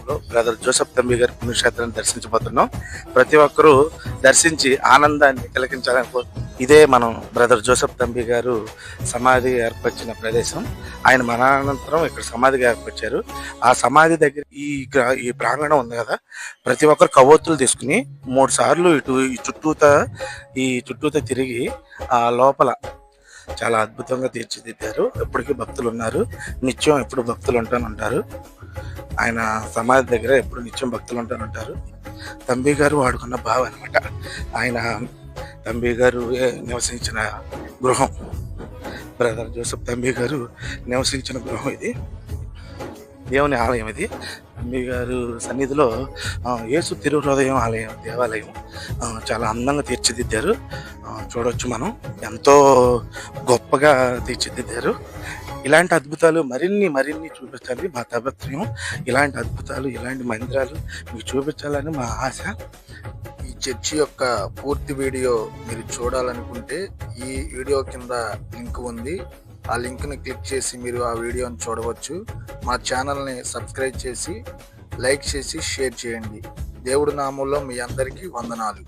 గ్రామంలో brother Joseph తంబి గారి పుణ్యక్షేత్రాన్ని దర్శించబోతున్నాం. ప్రతి ఒక్కరూ దర్శించి ఆనందాన్ని కలిగించాలని ఇదే మనం బ్రదర్ జోసెఫ్ తంబి గారు సమాధి ఏర్పరిచిన ప్రదేశం. ఆయన మరణానంతరం ఇక్కడ సమాధిగా ఏర్పరిచారు. ఆ సమాధి దగ్గర ఈ ప్రాంగణం ఉంది కదా, ప్రతి ఒక్కరు కవ్వొత్తులు తీసుకుని 3 సార్లు ఈ చుట్టూతా తిరిగి ఆ లోపల చాలా అద్భుతంగా తీర్చిదిద్దారు. ఎప్పటికీ భక్తులు ఉన్నారు, నిత్యం ఎప్పుడు భక్తులు ఉంటారు. ఆయన సమాధి దగ్గర ఎప్పుడు నిత్యం భక్తులు ఉంటారు. తంబి గారు వాడుకున్న బావి అనమాట. ఆయన తంబి గారు నివసించిన గృహం, బ్రదర్ జోసెఫ్ తంబి గారు నివసించిన గృహం ఇది. దేవుని ఆలయం ఇది. తంబి గారు సన్నిధిలో యేసు తిరుహృదయం దేవాలయం చాలా అందంగా తీర్చిదిద్దారు. చూడవచ్చు మనం, ఎంతో గొప్పగా తీర్చిదిద్దారు. ఇలాంటి అద్భుతాలు మరిన్ని చూపించాలి మా తాపత్రయం. ఇలాంటి అద్భుతాలు, ఇలాంటి మందిరాలు మీకు చూపించాలని మా ఆశ. ఈ చర్చి యొక్క పూర్తి వీడియో మీరు చూడాలనుకుంటే ఈ వీడియో కింద లింక్ ఉంది. ఆ లింక్ని క్లిక్ చేసి మీరు ఆ వీడియోని చూడవచ్చు. మా ఛానల్ని సబ్స్క్రైబ్ చేసి, లైక్ చేసి, షేర్ చేయండి. దేవుడి నామంలో మీ అందరికీ వందనాలు.